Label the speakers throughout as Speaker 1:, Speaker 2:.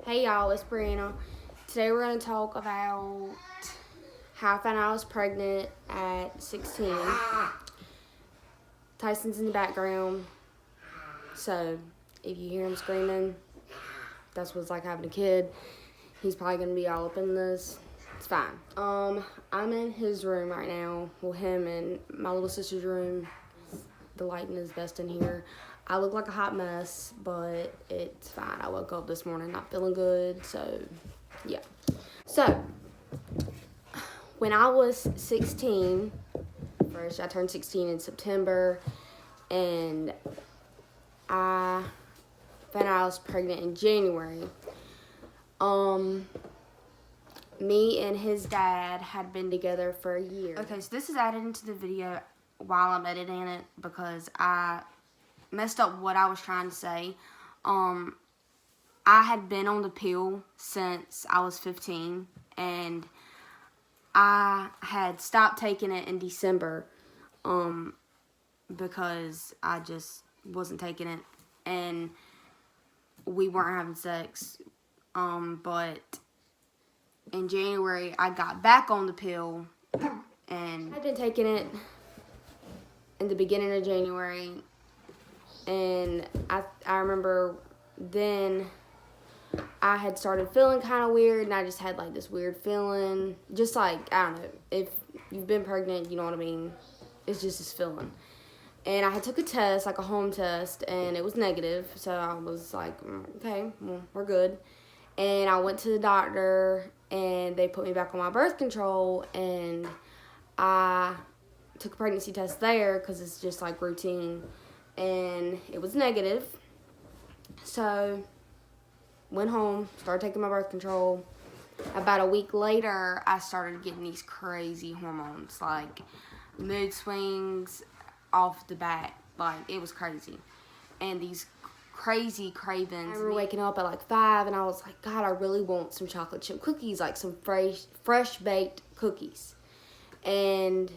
Speaker 1: Hey y'all, it's Brianna. Today we're going to talk about how I found out I was pregnant at 16. Tyson's in the background, so if you hear him screaming, that's what it's like having a kid. He's probably going to be all up in this. It's fine. I'm in his room right now. Well, him and my little sister's room. The lighting is best in here. I look like a hot mess, but it's fine. I woke up this morning not feeling good, so yeah. So, when I was 16, first I turned 16 in September, and I found out I was pregnant in January. Me and his dad had been together for a year. Okay, so this is added into the video while I'm editing it because I messed up what I was trying to say. I had been on the pill since I was 15, and I had stopped taking it in December because I just wasn't taking it, and we weren't having sex. But in January, I got back on the pill, and I'd been taking it in the beginning of January. And I remember then I had started feeling kind of weird, and I just had like this weird feeling, just like, I don't know, if you've been pregnant, you know what I mean, it's just this feeling. And I had took a test, like a home test, and it was negative, so I was like, okay, well, we're good. And I went to the doctor, and they put me back on my birth control, and I took a pregnancy test there because it's just like routine. And it was negative. So, went home, started taking my birth control. About a week later, I started getting these crazy hormones, like mood swings off the bat. Like, it was crazy. And these crazy cravings. I remember waking up at like 5, and I was like, God, I really want some chocolate chip cookies, like some fresh baked cookies. And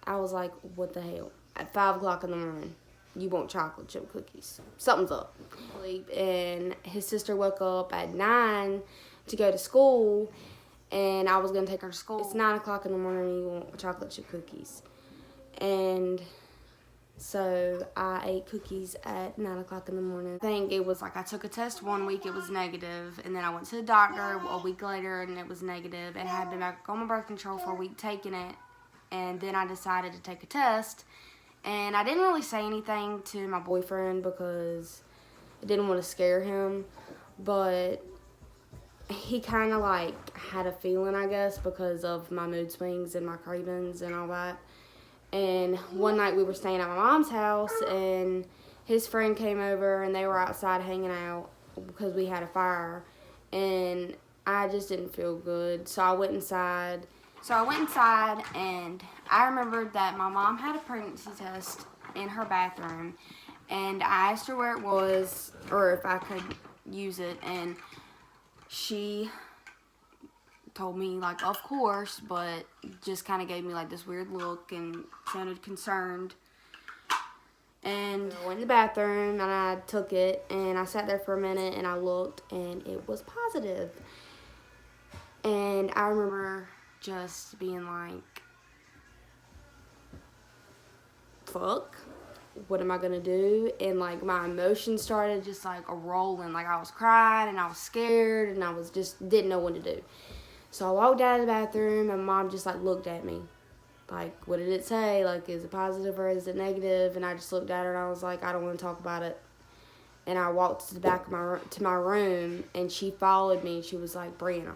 Speaker 1: I was like, what the hell? At 5 o'clock in the morning, you want chocolate chip cookies. Something's up. And his sister woke up at 9 to go to school, and I was going to take her to school. It's 9 o'clock in the morning, and you want chocolate chip cookies. And so I ate cookies at 9 o'clock in the morning. I think it was like I took a test 1 week, it was negative, and then I went to the doctor a week later, and it was negative, and I had been back on my birth control for a week taking it, and then I decided to take a test. And I didn't really say anything to my boyfriend because I didn't want to scare him. But he kind of like had a feeling, I guess, because of my mood swings and my cravings and all that. And one night we were staying at my mom's house, and his friend came over, and they were outside hanging out because we had a fire. And I just didn't feel good. So I went inside. And I remembered that my mom had a pregnancy test in her bathroom, and I asked her where it was or if I could use it, and she told me, like, of course, but just kind of gave me, like, this weird look and sounded concerned. And I went in the bathroom, and I took it, and I sat there for a minute, and I looked, and it was positive. And I remember just being like, fuck, what am I gonna do? And like my emotions started just like rolling. Like I was crying, and I was scared, and I was just didn't know what to do. So I walked out of the bathroom, and Mom just like looked at me like, what did it say? Like, is it positive or is it negative? And I just looked at her, and I was like, I don't want to talk about it. And I walked to the back of my room, and she followed me, and she was like, Brianna.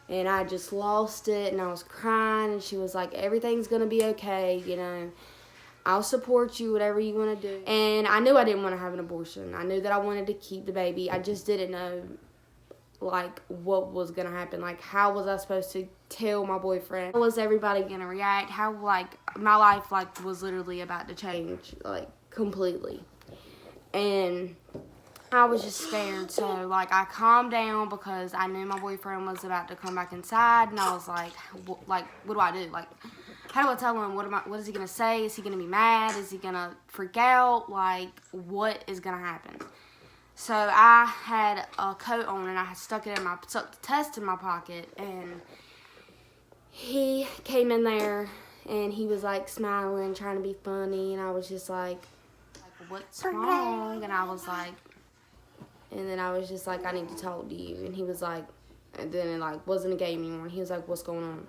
Speaker 1: And I just lost it, and I was crying, and she was like, everything's going to be okay, you know. I'll support you, whatever you want to do. And I knew I didn't want to have an abortion. I knew that I wanted to keep the baby. I just didn't know, like, what was going to happen. Like, how was I supposed to tell my boyfriend? How was everybody going to react? How, like, my life, like, was literally about to change, like, completely. And I was just scared, so, like, I calmed down because I knew my boyfriend was about to come back inside, and I was like, what do I do? Like, how do I tell him? What is he going to say? Is he going to be mad? Is he going to freak out? Like, what is going to happen? So I had a coat on and I had stuck the test in my pocket, and he came in there and he was like smiling, trying to be funny, and I was just like what's wrong? And I was like, and then I was just like, I need to talk to you. And he was like, and then it like wasn't a game anymore. And he was like, what's going on?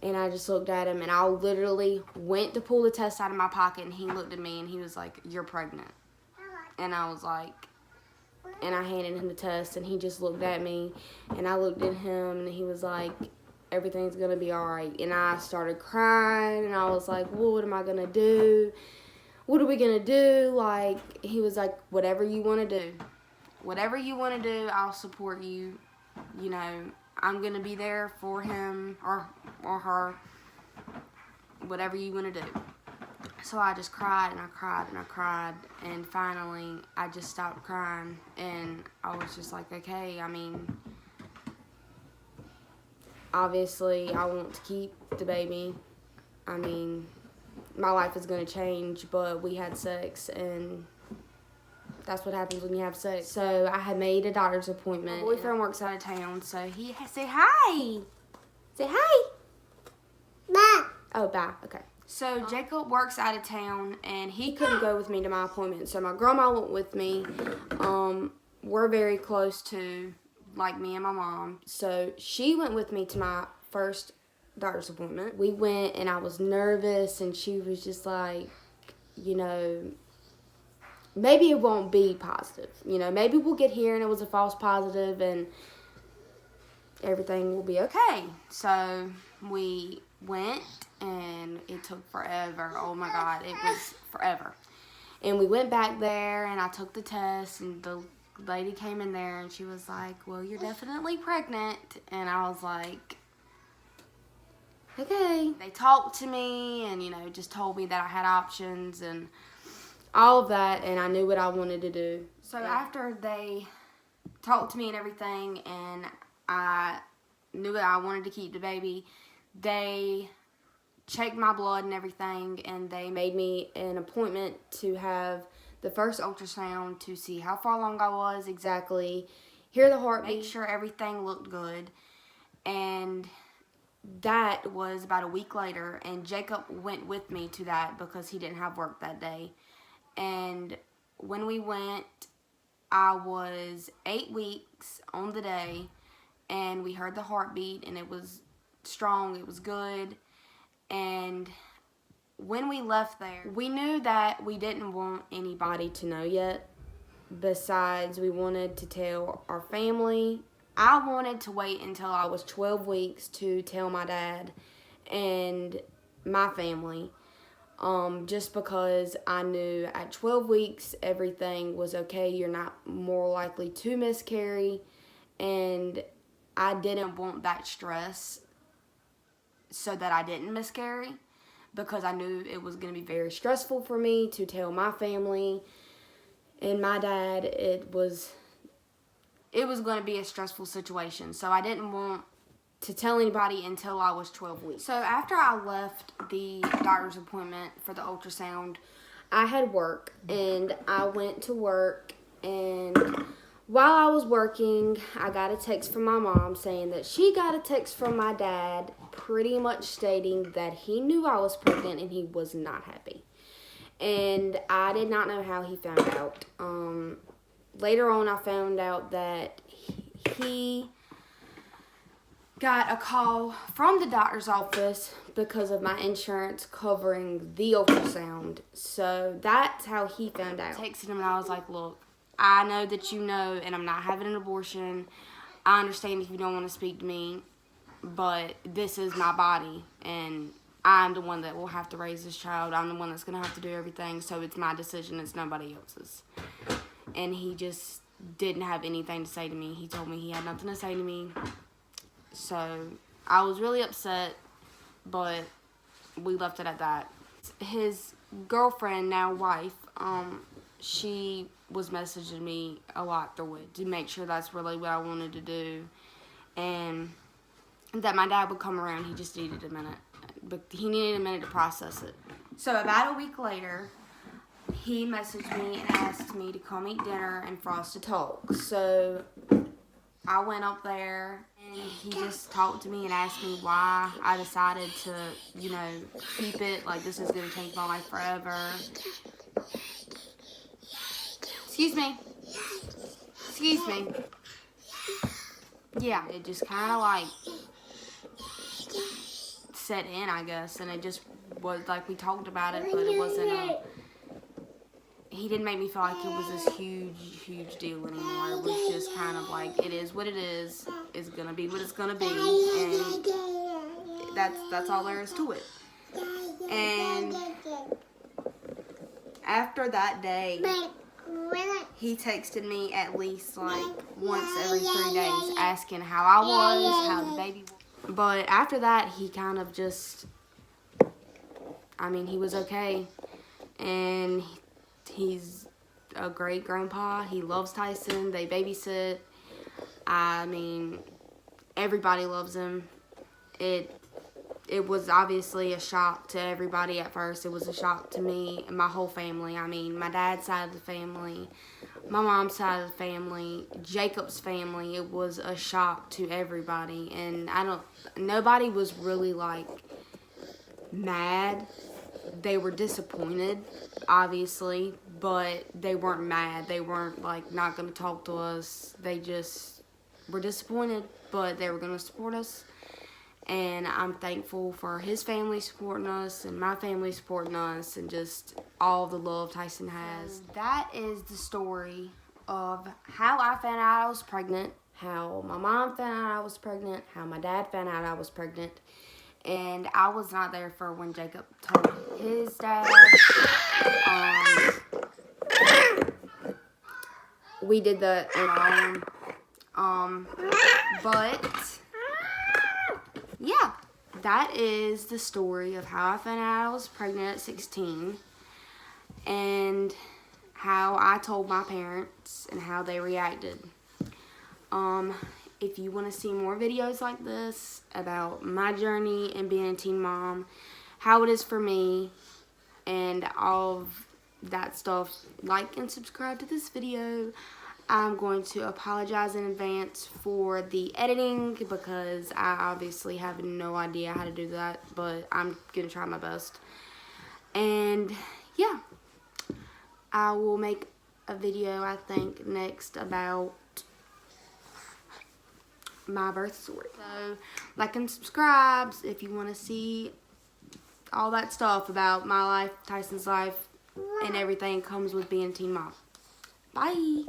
Speaker 1: And I just looked at him, and I literally went to pull the test out of my pocket, and he looked at me and he was like, you're pregnant. And I was like, and I handed him the test, and he just looked at me, and I looked at him, and he was like, everything's gonna be all right. And I started crying, and I was like, well, what am I gonna do? What are we gonna do? Like, he was like, whatever you want to do. Whatever you want to do, I'll support you. You know, I'm gonna be there for him or her. Whatever you want to do. So I just cried and I cried and I cried, and finally I just stopped crying, and I was just like, okay, I mean, obviously I want to keep the baby. I mean, my life is going to change, but we had sex, and that's what happens when you have sex. So I had made a doctor's appointment. My boyfriend works out of town, so he say hi. Say hi. Bye. Oh, bye. Okay. So Jacob works out of town, and he couldn't go with me to my appointment. So my grandma went with me. We're very close to, like, me and my mom. So she went with me to my first doctor's appointment. We went, and I was nervous, and she was just like, you know, maybe it won't be positive. You know, maybe we'll get here and it was a false positive and everything will be okay. So we went, and it took forever. Oh my God, it was forever. And we went back there, and I took the test, and the lady came in there, and she was like, well, you're definitely pregnant. And I was like, okay. They talked to me and, you know, just told me that I had options and all of that, and I knew what I wanted to do. So after they talked to me and everything, and I knew that I wanted to keep the baby, they checked my blood and everything, and they made me an appointment to have the first ultrasound to see how far along I was exactly, hear the heartbeat, make sure everything looked good. And that was about a week later, and Jacob went with me to that because he didn't have work that day. And when we went, I was 8 weeks on the day, and we heard the heartbeat, and it was strong, it was good. And when we left there, we knew that we didn't want anybody to know yet. Besides, we wanted to tell our family. I wanted to wait until I was 12 weeks to tell my dad and my family. Just because I knew at 12 weeks everything was okay. You're not more likely to miscarry, and I didn't want that stress so that I didn't miscarry, because I knew it was going to be very stressful for me to tell my family and my dad. It was going to be a stressful situation, so I didn't want to tell anybody until I was 12 weeks. So after I left the doctor's appointment for the ultrasound, I had work, and I went to work, and while I was working, I got a text from my mom saying that she got a text from my dad pretty much stating that he knew I was pregnant and he was not happy. And I did not know how he found out. Later on, I found out that he got a call from the doctor's office because of my insurance covering the ultrasound. So that's how he found out. I texted him and I was like, look, I know that you know, and I'm not having an abortion. I understand if you don't want to speak to me, but this is my body, and I'm the one that will have to raise this child. I'm the one that's going to have to do everything, so it's my decision. It's nobody else's. And he just didn't have anything to say to me. He told me he had nothing to say to me. So I was really upset, but we left it at that. His girlfriend, now wife, she was messaging me a lot through it to make sure that's really what I wanted to do, and that my dad would come around. He just needed a minute, but he needed a minute to process it. So about a week later, he messaged me and asked me to come eat dinner and for us to talk. So I went up there and he just talked to me and asked me why I decided to, you know, keep it. Like, this is going to change my life forever. Excuse me. Excuse me. Yeah, it just kind of like set in, I guess, and it just was like we talked about it, but it wasn't he didn't make me feel like it was this huge deal anymore. It was just kind of like, it is what it is. It's gonna be what it's gonna be, and that's all there is to it. And after that day, he texted me at least like once every 3 days asking how I was, how the baby was. But after that, he kind of just, I mean, he was okay, and he's a great grandpa. He loves Tyson. They babysit. I mean, everybody loves him. It was obviously a shock to everybody at first. It was a shock to me and my whole family. I mean, my dad's side of the family, my mom's side of the family, Jacob's family. It was a shock to everybody. And nobody was really like mad. They were disappointed, obviously, but they weren't mad. They weren't like not going to talk to us. They just were disappointed, but they were going to support us. And I'm thankful for his family supporting us and my family supporting us and just all the love Tyson has. That is the story of how I found out I was pregnant, how my mom found out I was pregnant, how my dad found out I was pregnant. And I was not there for when Jacob told his dad. We did that alone. But yeah, that is the story of how I found out I was pregnant at 16 and how I told my parents and how they reacted. If you want to see more videos like this about my journey and being a teen mom, how it is for me, and all of that stuff, like and subscribe to this video. I'm going to apologize in advance for the editing because I obviously have no idea how to do that, but I'm going to try my best. And yeah, I will make a video, I think, next about my birth story. So, like and subscribe if you want to see all that stuff about my life, Tyson's life, and everything comes with being a teen mom. Bye!